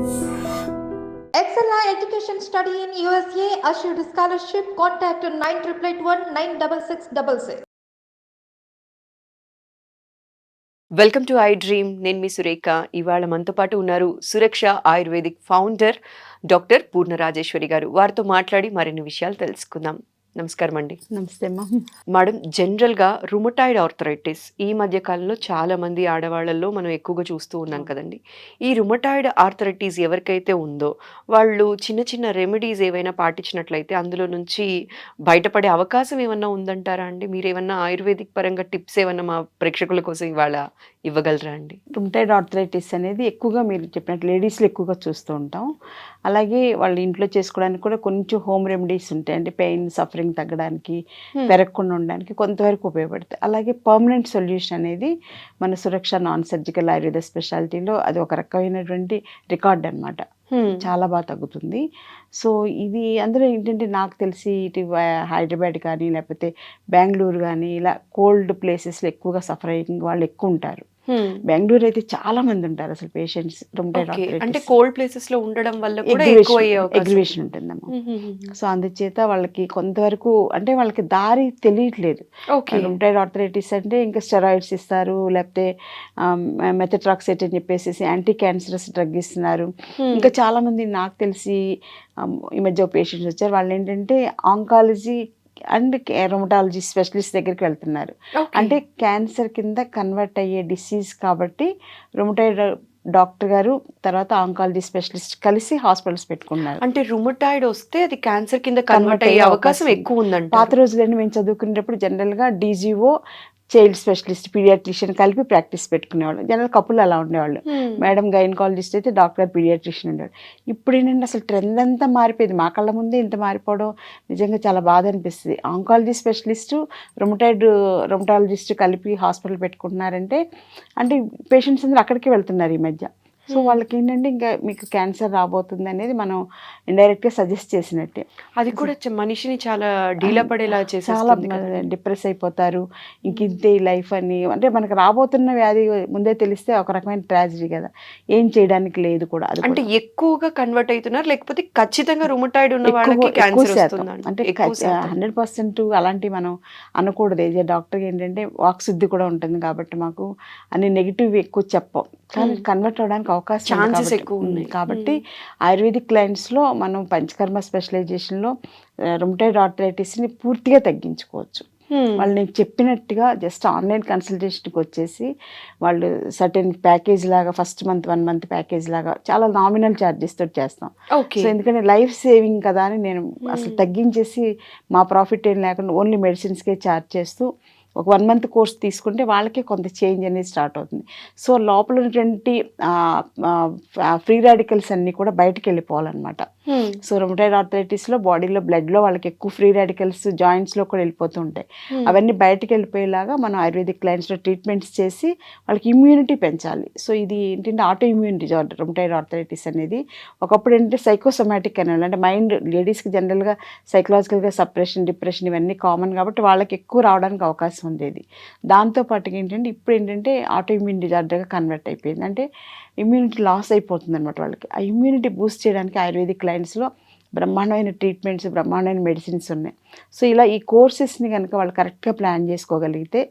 Excella Education Study in USA assured scholarship. Contact 9881 welcome to I dream. నేను మీ సురేఖ. ఇవాళ మనతో పాటు ఉన్నారు సురక్ష ఆయుర్వేదిక్ ఫౌండర్ డాక్టర్ పూర్ణ రాజేశ్వరి గారు. వారితో మాట్లాడి మరిన్ని విషయాలు తెలుసుకుందాం. నమస్కారం అండి. నమస్తే అమ్మా. మేడం, జనరల్గా రుమటాయిడ్ ఆర్థరైటిస్ ఈ మధ్య కాలంలో చాలా మంది ఆడవాళ్ళల్లో మనం ఎక్కువగా చూస్తూ ఉన్నాం కదండి. ఈ రుమటాయిడ్ ఆర్థరైటిస్ ఎవరికైతే ఉందో వాళ్ళు చిన్న చిన్న రెమెడీస్ ఏవైనా పాటించినట్లయితే అందులో నుంచి బయటపడే అవకాశం ఏమన్నా ఉందంటారా అండి? మీరు ఏమన్నా ఆయుర్వేదిక్ పరంగా టిప్స్ ఏమన్నా మా ప్రేక్షకుల కోసం ఇవాళ ఇవ్వగలరా అండి? రుమటాయిడ్ ఆర్థరైటిస్ అనేది ఎక్కువగా మీరు చెప్పినట్టు లేడీస్లో ఎక్కువగా చూస్తూ ఉంటాం. అలాగే వాళ్ళ ఇంట్లో చేసుకోవడానికి కూడా కొంచెం హోమ్ రెమెడీస్ ఉంటాయి. అంటే పెయిన్ సఫరింగ్ తగ్గడానికి, పెరగకుండా ఉండడానికి కొంతవరకు ఉపయోగపడుతుంది. అలాగే పర్మనెంట్ సొల్యూషన్ అనేది మన సురక్ష నాన్ సర్జికల్ ఆయుర్వేద స్పెషాలిటీలో అది ఒక రకమైనటువంటి రికార్డ్ అనమాట. చాలా బాగా తగ్గుతుంది. సో ఇది అందులో ఏంటంటే నాకు తెలిసి ఇటు హైదరాబాద్ కానీ లేకపోతే బెంగళూరు కానీ ఇలా కోల్డ్ ప్లేసెస్లో ఎక్కువగా సఫర్ అయ్యే వాళ్ళు ఎక్కువ ఉంటారు. బెంగళూరు అయితే చాలా మంది ఉంటారు అసలు పేషెంట్స్ రుమటాయిడ్ ఆర్థరైటిస్. అంటే కోల్డ్ ప్లేసెస్ లో ఉండడం వల్ల కూడా ఎగ్జిబిషన్ ఉంటుందమ్మా. సో అందుచేత వాళ్ళకి కొంతవరకు అంటే వాళ్ళకి దారి తెలియట్లేదు. రుమటాయిడ్ ఆర్థరైటిస్ అంటే ఇంకా స్టెరాయిడ్స్ ఇస్తారు, లేకపోతే మెథట్రాక్సైట్ అని చెప్పేసి యాంటీ క్యాన్సరస్ డ్రగ్ ఇస్తున్నారు. ఇంకా చాలా మంది నాకు తెలిసి ఈ మధ్య పేషెంట్స్ వచ్చారు. వాళ్ళు ఏంటంటే ఆంకాలజీ అండ్ రుమటాలజీ స్పెషలిస్ట్ దగ్గరికి వెళ్తున్నారు. అంటే క్యాన్సర్ కింద కన్వర్ట్ అయ్యే డిసీజ్ కాబట్టి రుమటాయిడ్ డాక్టర్ గారు తర్వాత ఆంకాలజీ స్పెషలిస్ట్ కలిసి హాస్పిటల్స్ పెట్టుకున్నారు. అంటే రుమటాయిడ్ వస్తే అది క్యాన్సర్ కింద కన్వర్ట్ అయ్యే అవకాశం ఎక్కువ ఉందంట. పాత రోజులన్నీ మేము చదువుకునేటప్పుడు జనరల్గా డీజీఓ చైల్డ్ స్పెషలిస్ట్ పీడియాట్రిషియన్ కలిపి ప్రాక్టీస్ పెట్టుకునేవాళ్ళు. జనరల్ కపుల్ అలా ఉండేవాళ్ళు. మేడం గైనకాలజిస్ట్ అయితే డాక్టర్ పీడియాట్రిషియన్ ఉండేవాళ్ళు. ఇప్పుడు ఏంటంటే అసలు ట్రెండ్ అంతా మారిపోయింది. మా కళ్ళ ముందే ఇంత మారిపోవడం నిజంగా చాలా బాధ అనిపిస్తుంది. ఆంకాలజీ స్పెషలిస్టు రుమటాలజిస్ట్ కలిపి హాస్పిటల్ పెట్టుకుంటున్నారంటే అంటే పేషెంట్స్ అందరూ అక్కడికి వెళ్తున్నారు ఈ మధ్య. సో వాళ్ళకి ఏంటంటే ఇంకా మీకు క్యాన్సర్ రాబోతుంది అనేది మనం ఇండైరెక్ట్గా సజెస్ట్ చేసినట్టే. అది కూడా మనిషిని చాలా డీలా పడేలా చేసి చాలా డిప్రెస్ అయిపోతారు. ఇంక ఇంతే లైఫ్ అని అంటే మనకు రాబోతున్న వ్యాధి ముందే తెలిస్తే ఒక రకమైన ట్రాజడీ కదా, ఏం చేయడానికి లేదు కూడా. అది అంటే ఎక్కువగా కన్వర్ట్ అవుతున్నారు లేకపోతే ఖచ్చితంగా రుమటాయిడ్ ఉన్న వాళ్ళకి క్యాన్సర్ వస్తుంది అంటే 100% అలాంటివి మనం అనకూడదు. ఏ డాక్టర్కి ఏంటంటే వాక్శుద్ధి కూడా ఉంటుంది కాబట్టి మాకు అన్ని నెగిటివ్ ఎక్కువ చెప్పం, కానీ కన్వర్ట్ అవడానికి అవకాశం ఛాన్సెస్ ఎక్కువ ఉన్నాయి. కాబట్టి ఆయుర్వేదిక్ క్లయింట్స్లో మనం పంచకర్మ స్పెషలైజేషన్లో రుమటాయిడ్ ఆర్థరైటిస్ని పూర్తిగా తగ్గించుకోవచ్చు. వాళ్ళు నేను చెప్పినట్టుగా జస్ట్ ఆన్లైన్ కన్సల్టేషన్కి వచ్చేసి వాళ్ళు సర్టెన్ ప్యాకేజ్ లాగా ఫస్ట్ మంత్ 1 month ప్యాకేజ్ లాగా చాలా నామినల్ ఛార్జెస్ తోటి చేస్తాం. సో ఎందుకంటే లైఫ్ సేవింగ్ కదా అని నేను అసలు తగ్గించేసి మా ప్రాఫిట్ ఏం లేకుండా ఓన్లీ మెడిసిన్స్కే ఛార్జ్ చేస్తూ ఒక 1 month కోర్స్ తీసుకుంటే వాళ్ళకి కొంత చేంజ్ అనేది స్టార్ట్ అవుతుంది. సో లోపల ఉన్నటువంటి ఫ్రీ రాడికల్స్ అన్నీ కూడా బయటకు వెళ్ళిపోవాలన్నమాట. సో రుమటాయిడ్ ఆర్థరైటిస్లో బాడీలో బ్లడ్లో వాళ్ళకి ఎక్కువ ఫ్రీ రాడికల్స్ జాయింట్స్లో కూడా వెళ్ళిపోతూ ఉంటాయి. అవన్నీ బయటకు వెళ్ళిపోయేలాగా మనం ఆయుర్వేదిక్ క్లయింట్స్లో ట్రీట్మెంట్స్ చేసి వాళ్ళకి ఇమ్యూనిటీ పెంచాలి. సో ఇది ఏంటంటే auto immune disorder rheumatoid arthritis అనేది. ఒకప్పుడు ఏంటంటే సైకోసోమాటిక్ అనేవాళ్ళు, అంటే మైండ్ లేడీస్కి జనరల్గా సైకలాజికల్గా సప్రెషన్, డిప్రెషన్ ఇవన్నీ కామన్ కాబట్టి వాళ్ళకి ఎక్కువ రావడానికి అవకాశం ఉండేది. దాంతోపాటుగా ఏంటంటే ఇప్పుడు ఏంటంటే ఆటో ఇమ్యూన్ డిజార్డర్గా కన్వర్ట్ అయిపోయింది. అంటే ఇమ్యూనిటీ లాస్ అయిపోతుంది అనమాట వాళ్ళకి. ఆ ఇమ్యూనిటీ బూస్ట్ చేయడానికి ఆయుర్వేదిక్ క్లయింట్స్లో బ్రహ్మాండమైన ట్రీట్మెంట్స్, బ్రహ్మాండమైన మెడిసిన్స్ ఉన్నాయి. సో ఇలా ఈ కోర్సెస్ని కనుక వాళ్ళు కరెక్ట్గా ప్లాన్ చేసుకోగలిగితే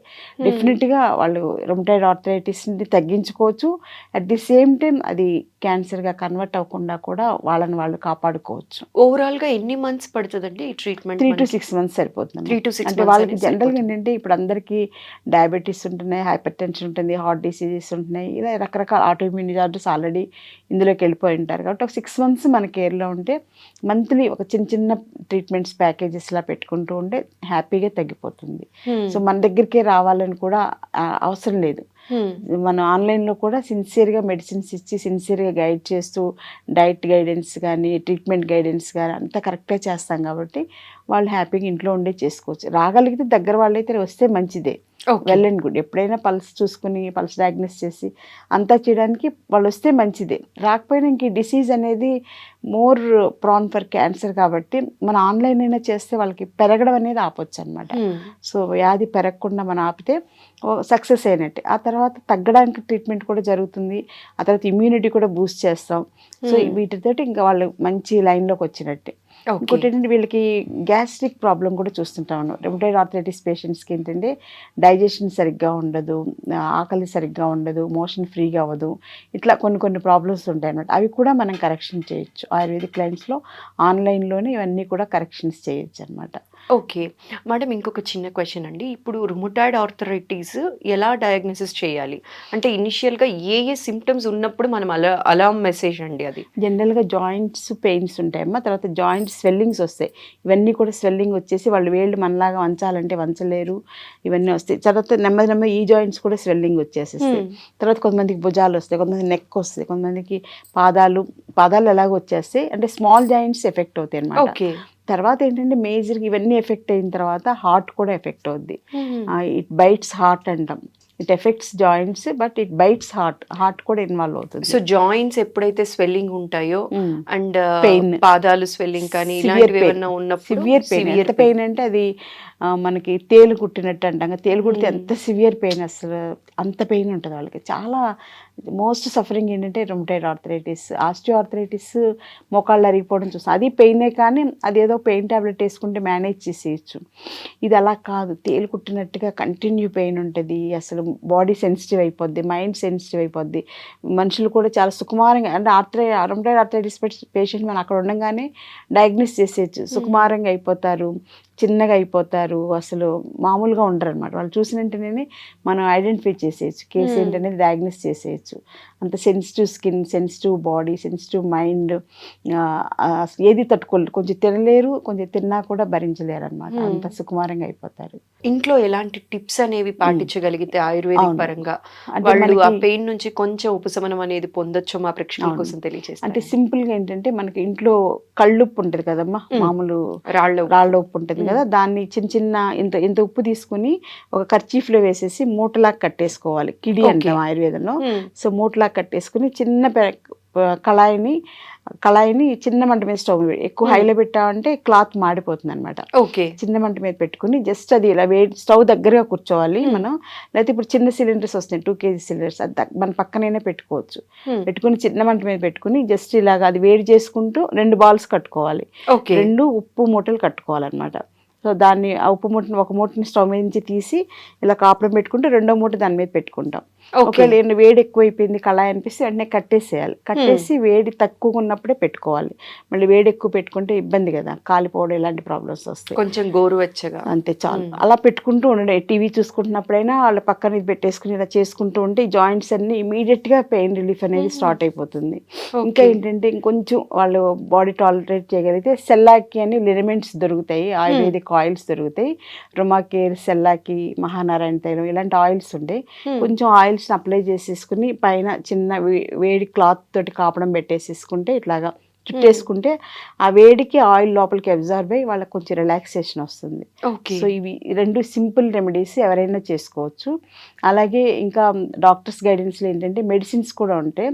డెఫినెట్గా వాళ్ళు రుమటాయిడ్ ఆర్థరైటిస్ని తగ్గించుకోవచ్చు. అట్ ది సేమ్ టైం అది క్యాన్సర్గా కన్వర్ట్ అవ్వకుండా కూడా వాళ్ళని వాళ్ళు కాపాడుకోవచ్చు. ఓవరాల్గా ఎన్ని మంత్స్ పడుతుందండి ఈ ట్రీట్మెంట్? 3 to 6 months సరిపోతుంది. 3 to 6 అంటే వాళ్ళకి జనరల్గా ఏంటంటే ఇప్పుడు అందరికీ డయాబెటీస్ ఉంటున్నాయి, హైపర్ టెన్షన్ ఉంటుంది, హార్ట్ డిసీజెస్ ఉంటున్నాయి, ఇలా రకరకాల ఆటో ఇమ్యూన్ డిజార్డర్స్ ఆల్రెడీ ఇందులోకి వెళ్ళిపోయి ఉంటారు. కాబట్టి ఒక 6 months మన కేర్లో ఉంటే మంత్లీ ఒక చిన్న చిన్న ట్రీట్మెంట్స్ ప్యాకేజెస్లా పెట్టుకుంటూ ఉంటే హ్యాపీగా తగ్గిపోతుంది. సో మన దగ్గరికే రావాలని కూడా అవసరం లేదు. మనం ఆన్లైన్లో కూడా సిన్సియర్గా మెడిసిన్స్ ఇచ్చి సిన్సియర్గా గైడ్ చేస్తూ డైట్ గైడెన్స్ కానీ ట్రీట్మెంట్ గైడెన్స్ కానీ అంతా కరెక్ట్గా చేస్తాం కాబట్టి వాళ్ళు హ్యాపీగా ఇంట్లో ఉండే చేసుకోవచ్చు. రాగలిగితే దగ్గర వాళ్ళైతే వస్తే మంచిదే. ఓకే. Well and good. ఎప్పుడైనా పల్స్ చూసుకుని పల్స్ డయాగ్నోస్ చేసి అంతా చేయడానికి వాళ్ళు వస్తే మంచిదే. రాకపోయినా ఇంక ఈ డిసీజ్ అనేది మోర్ ప్రాన్ ఫర్ క్యాన్సర్ కాబట్టి మన ఆన్లైన్ అయినా చేస్తే వాళ్ళకి పెరగడం అనేది ఆపొచ్చు అనమాట. సో వ్యాధి పెరగకుండా మనం ఆపితే సక్సెస్ అయినట్టే. ఆ తర్వాత తగ్గడానికి ట్రీట్మెంట్ కూడా జరుగుతుంది. ఆ తర్వాత ఇమ్యూనిటీ కూడా బూస్ట్ చేస్తాం. సో వీటితోటి ఇంకా వాళ్ళు మంచి లైన్లోకి వచ్చినట్టే. ఇంకోటి ఏంటంటే వీళ్ళకి గ్యాస్ట్రిక్ ప్రాబ్లం కూడా చూస్తుంటాము. రుమటాయిడ్ ఆర్థరైటిస్ పేషెంట్స్కి ఏంటంటే డైజెషన్ సరిగ్గా ఉండదు, ఆకలి సరిగ్గా ఉండదు, మోషన్ ఫ్రీగా అవ్వదు, ఇట్లా కొన్ని ప్రాబ్లమ్స్ ఉంటాయి అన్నమాట. అవి కూడా మనం కరెక్షన్ చేయొచ్చు. ఆయుర్వేదిక్ క్లయింట్స్లో ఆన్లైన్లోనే ఇవన్నీ కూడా కరెక్షన్స్ చేయొచ్చు అనమాట. ఓకే మేడం, ఇంకొక చిన్న క్వశ్చన్ అండి. ఇప్పుడు రుమటాయిడ్ ఆర్థరైటిస్ ఎలా డయాగ్నోసిస్ చేయాలి? అంటే ఇనిషియల్గా ఏ సిమ్టమ్స్ ఉన్నప్పుడు మనం అలార్మ్ మెసేజ్ అండి అది? జనరల్గా జాయింట్స్ పెయిన్స్ ఉంటాయమ్మా. తర్వాత జాయింట్ స్వెల్లింగ్స్ వస్తాయి. ఇవన్నీ కూడా స్వెల్లింగ్ వచ్చేసి వాళ్ళు వేళ్ళు మనలాగా వంచాలంటే వంచలేరు, ఇవన్నీ వస్తాయి. తర్వాత నెమ్మది ఈ జాయింట్స్ కూడా స్వెల్లింగ్ వచ్చేసేస్తాయి. తర్వాత కొంతమందికి భుజాలు వస్తాయి, కొంతమంది నెక్ వస్తాయి, కొంతమందికి పాదాలు ఎలాగో వచ్చేస్తాయి. అంటే స్మాల్ జాయింట్స్ ఎఫెక్ట్ అవుతాయి అన్నమాట. ఓకే. తర్వాత ఏంటంటే మేజర్గా ఇవన్నీ ఎఫెక్ట్ అయిన తర్వాత హార్ట్ కూడా ఎఫెక్ట్ అవుద్ది. ఇట్ బైట్స్ హార్ట్ అంటాం. It effects joints but it bites heart కూడా ఇన్వాల్వ్ అవుతుంది. సో జాయింట్స్ ఎప్పుడైతే స్వెల్లింగ్ ఉంటాయో అండ్ పెయిన్, పాదాలు స్వెల్లింగ్ కానీ ఇలాంటివి ఏమన్నా ఉన్నప్పుడు సివియర్ పెయిన్. ఎంత పెయిన్ అంటే అది మనకి తేలు కుట్టినట్టు అంటాం. తేలు కుడితే ఎంత సివియర్ పెయిన్, అసలు అంత పెయిన్ ఉంటుంది వాళ్ళకి. చాలా మోస్ట్ సఫరింగ్ ఏంటంటే రుమటాయిడ్ ఆర్థరైటిస్. ఆస్టియో ఆర్థరైటిస్ మోకాళ్ళు అరిగిపోవడం చూస్తాం. అది పెయినే, కానీ అదేదో పెయిన్ ట్యాబ్లెట్ వేసుకుంటే మేనేజ్ చేసేయచ్చు. ఇది అలా కాదు, తేలు కుట్టినట్టుగా కంటిన్యూ పెయిన్ ఉంటుంది. అసలు బాడీ సెన్సిటివ్ అయిపోద్ది, మైండ్ సెన్సిటివ్ అయిపోద్ది. మనుషులు కూడా చాలా సుకుమారంగా, అంటే రుమటాయిడ్ ఆర్థరైటిస్ పేషెంట్ మనం అక్కడ ఉండగానే డయాగ్నోస్ చేసేయచ్చు. సుకుమారంగా అయిపోతారు, చిన్నగా అయిపోతారు, అసలు మామూలుగా ఉండరు అనమాట. వాళ్ళు చూసిన వెంటనే మనం ఐడెంటిఫై చేసేయచ్చు, కేసు ఏంటనేది డయాగ్నోస్ చేసేయచ్చు. అంత sensitive skin, sensitive body, sensitive mind, ఏది తట్టుకోలేరు. కొంచెం తినలేరు, కొంచెం తిన్నా కూడా భరించలేరు అనమాట. అంత సుకుమారంగా అయిపోతారు. ఇంట్లో ఎలాంటి టిప్స్ అనేవి పాటించగలిగితే ఆయుర్వేదిక్ పరంగా వాళ్ళు ఆ పెయిన్ నుంచి కొంచెం ఉపశమనం అనేది పొందొచ్చు మా ప్రేక్షకుల కోసం తెలియజేస్తారు? అంటే సింపుల్ గా ఏంటంటే మనకి ఇంట్లో కళ్ళుప్పు ఉంటుంది కదమ్మా, మామూలు రాళ్ళ ఉప్పు ఉంటుంది కదా, దాన్ని చిన్న ఇంత ఉప్పు తీసుకుని ఒక కర్చీఫ్లో వేసేసి మూటలాగా కట్టేసుకోవాలి. కిడి అంటాం ఆయుర్వేదంలో. సో మూటలాగా కట్టేసుకుని చిన్న కళాయిని చిన్న మంట మీద స్టవ్ ఎక్కువ హైలో పెట్టామంటే క్లాత్ మాడిపోతుంది అనమాట. ఓకే. చిన్న మంట మీద పెట్టుకుని జస్ట్ అది ఇలా స్టవ్ దగ్గరగా కూర్చోవాలి మనం. లేకపోతే ఇప్పుడు చిన్న సిలిండర్స్ వస్తాయి, 2 kg సిలిండర్స్, అది మన పక్కనైనా పెట్టుకోవచ్చు. పెట్టుకుని చిన్న మంట మీద పెట్టుకుని జస్ట్ ఇలాగా అది వేడి చేసుకుంటూ 2 బాల్స్ కట్టుకోవాలి. 2 ఉప్పు మూటలు కట్టుకోవాలన్నమాట. సో దాన్ని ఆ ఉప్పు మూటని ఒక మూటని స్టవ్ మీద నుంచి తీసి ఇలా కాపడం పెట్టుకుంటే రెండో మూట దాని మీద పెట్టుకుంటాం. ఒకవేళ వేడి ఎక్కువైపోయింది కళాయి అనిపిస్తే వెంటనే కట్టేసేయాలి. కట్టేసి వేడి తక్కువగా ఉన్నప్పుడే పెట్టుకోవాలి. మళ్ళీ వేడి ఎక్కువ పెట్టుకుంటే ఇబ్బంది కదా, కాలిపోవడం ఇలాంటి ప్రాబ్లమ్స్ వస్తాయి. కొంచెం గోరువెచ్చగా అంతే చాలు. అలా పెట్టుకుంటూ ఉండండి. టీవీ చూసుకుంటున్నప్పుడైనా వాళ్ళ పక్కన ఇది పెట్టేసుకుని ఇలా చేసుకుంటూ ఉంటే ఈ జాయింట్స్ అన్ని ఇమీడియట్ గా పెయిన్ రిలీఫ్ అనేది స్టార్ట్ అయిపోతుంది. ఇంకా ఏంటంటే ఇంకొంచెం వాళ్ళు బాడీ టాలరేట్ చేయగలిగితే సెల్లాకి అని లినమెంట్స్ దొరుకుతాయి, ఆయుర్వేదిక్ ఆయిల్స్ దొరుకుతాయి. రుమాకేర్, సెల్లాకి, మహానారాయణ తైలం ఇలాంటి ఆయిల్స్ ఉంటాయి. కొంచెం ఆయిల్స్ అప్లై చేసేసుకుని పైన చిన్న వేడి క్లాత్ తోటి కాపడం పెట్టేసేసుకుంటే ఇట్లాగా చుట్టేసుకుంటే ఆ వేడికి ఆయిల్ లోపలికి అబ్జార్బ్ అయ్యి వాళ్ళకి కొంచెం రిలాక్సేషన్ వస్తుంది. సో ఇవి 2 సింపుల్ రెమెడీస్ ఎవరైనా చేసుకోవచ్చు. అలాగే ఇంకా డాక్టర్స్ గైడెన్స్లో ఏంటంటే మెడిసిన్స్ కూడా ఉంటాయి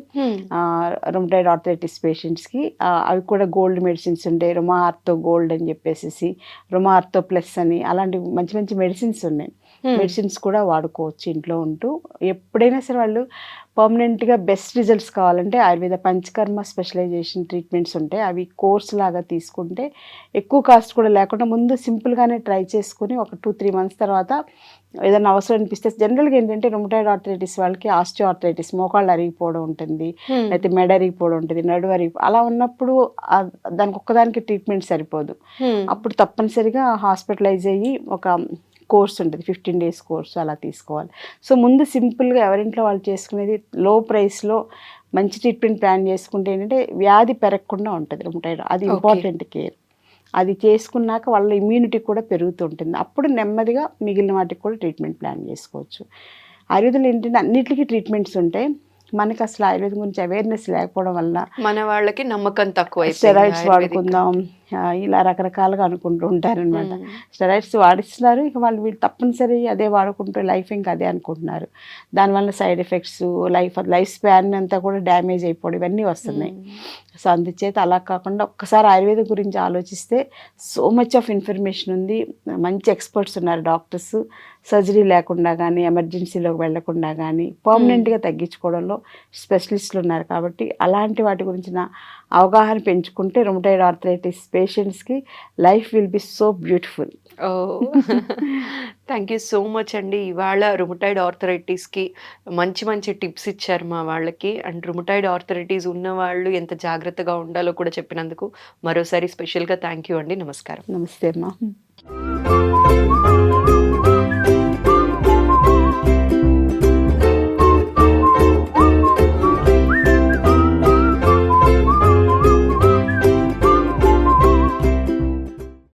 రుమటాయిడ్ ఆర్థరైటిస్ పేషెంట్స్కి. అవి కూడా గోల్డ్ మెడిసిన్స్ ఉంటాయి. రుమా ఆర్థో గోల్డ్ అని చెప్పేసి, రుమా ఆర్థో ప్లస్ అని, అలాంటి మంచి మంచి మెడిసిన్స్ ఉన్నాయి. మెడిసిన్స్ కూడా వాడుకోవచ్చు ఇంట్లో ఉంటూ. ఎప్పుడైనా సరే వాళ్ళు పర్మనెంట్గా బెస్ట్ రిజల్ట్స్ కావాలంటే ఆయుర్వేద పంచకర్మ స్పెషలైజేషన్ ట్రీట్మెంట్స్ ఉంటాయి. అవి కోర్స్ లాగా తీసుకుంటే ఎక్కువ కాస్ట్ కూడా లేకుండా ముందు సింపుల్గానే ట్రై చేసుకుని ఒక 2-3 months తర్వాత ఏదైనా అవసరం అనిపిస్తే, జనరల్గా ఏంటంటే రుమటాయిడ్ ఆర్థరైటిస్ వాళ్ళకి ఆస్టియో ఆర్థరైటిస్ మోకాళ్ళు అరిగిపోవడం ఉంటుంది, లేకపోతే మెడ అరిగిపోవడం ఉంటుంది, నడువు అలా ఉన్నప్పుడు దానికి ఒక్కదానికి ట్రీట్మెంట్ సరిపోదు. అప్పుడు తప్పనిసరిగా హాస్పిటలైజ్ అయ్యి ఒక కోర్స్ ఉంటుంది, 15 days కోర్సు అలా తీసుకోవాలి. సో ముందు సింపుల్గా ఎవరింట్లో వాళ్ళు చేసుకునేది లో ప్రైస్లో మంచి ట్రీట్మెంట్ ప్లాన్ చేసుకుంటే ఏంటంటే వ్యాధి పెరగకుండా ఉంటుంది రుమటాయిడ్. అది ఇంపార్టెంట్ కేర్. అది చేసుకున్నాక వాళ్ళ ఇమ్యూనిటీ కూడా పెరుగుతుంటుంది. అప్పుడు నెమ్మదిగా మిగిలిన వాటికి కూడా ట్రీట్మెంట్ ప్లాన్ చేసుకోవచ్చు. ఆయుర్వేదంలో ఏంటంటే అన్నిటికీ ట్రీట్మెంట్స్ ఉంటాయి. మనకి అసలు ఆయుర్వేదం గురించి అవేర్నెస్ లేకపోవడం వల్ల మన వాళ్ళకి నమ్మకం తక్కువ, స్టెరాయిడ్స్ వాడుకుందాం, ఇలా రకరకాలుగా అనుకుంటూ ఉంటారనమాట. స్టెరాయిడ్స్ వాడిస్తున్నారు, ఇక వీళ్ళు తప్పనిసరి అదే వాడుకుంటూ లైఫ్ ఇంకా అదే అనుకుంటున్నారు. దానివల్ల సైడ్ ఎఫెక్ట్స్, లైఫ్ స్పాన్ అంతా కూడా డ్యామేజ్ అయిపోవడం ఇవన్నీ వస్తున్నాయి. సో అందుచేత అలా కాకుండా ఒక్కసారి ఆయుర్వేదం గురించి ఆలోచిస్తే సో మచ్ ఆఫ్ ఇన్ఫర్మేషన్ ఉంది. మంచి ఎక్స్పర్ట్స్ ఉన్నారు, డాక్టర్స్. సర్జరీ లేకుండా కానీ, ఎమర్జెన్సీలోకి వెళ్లకుండా కానీ పర్మనెంట్గా తగ్గించుకోవడంలో స్పెషలిస్టులు ఉన్నారు. కాబట్టి అలాంటి వాటి గురించిన అవగాహన పెంచుకుంటే రుమటాయిడ్ ఆర్థరైటిస్ పేషెంట్స్కి life will be so beautiful. Oh thank you so much అండి. ఇవాళ రుమటాయిడ్ ఆర్థరైటిస్కి మంచి మంచి టిప్స్ ఇచ్చారు మా వాళ్ళకి. అండ్ రుమటాయిడ్ ఆర్థరైటిస్ ఉన్న వాళ్ళు ఎంత జాగ్రత్తగా ఉండాలో కూడా చెప్పినందుకు మరోసారి స్పెషల్గా థ్యాంక్ యూ అండి. నమస్కారం. నమస్తే అమ్మా.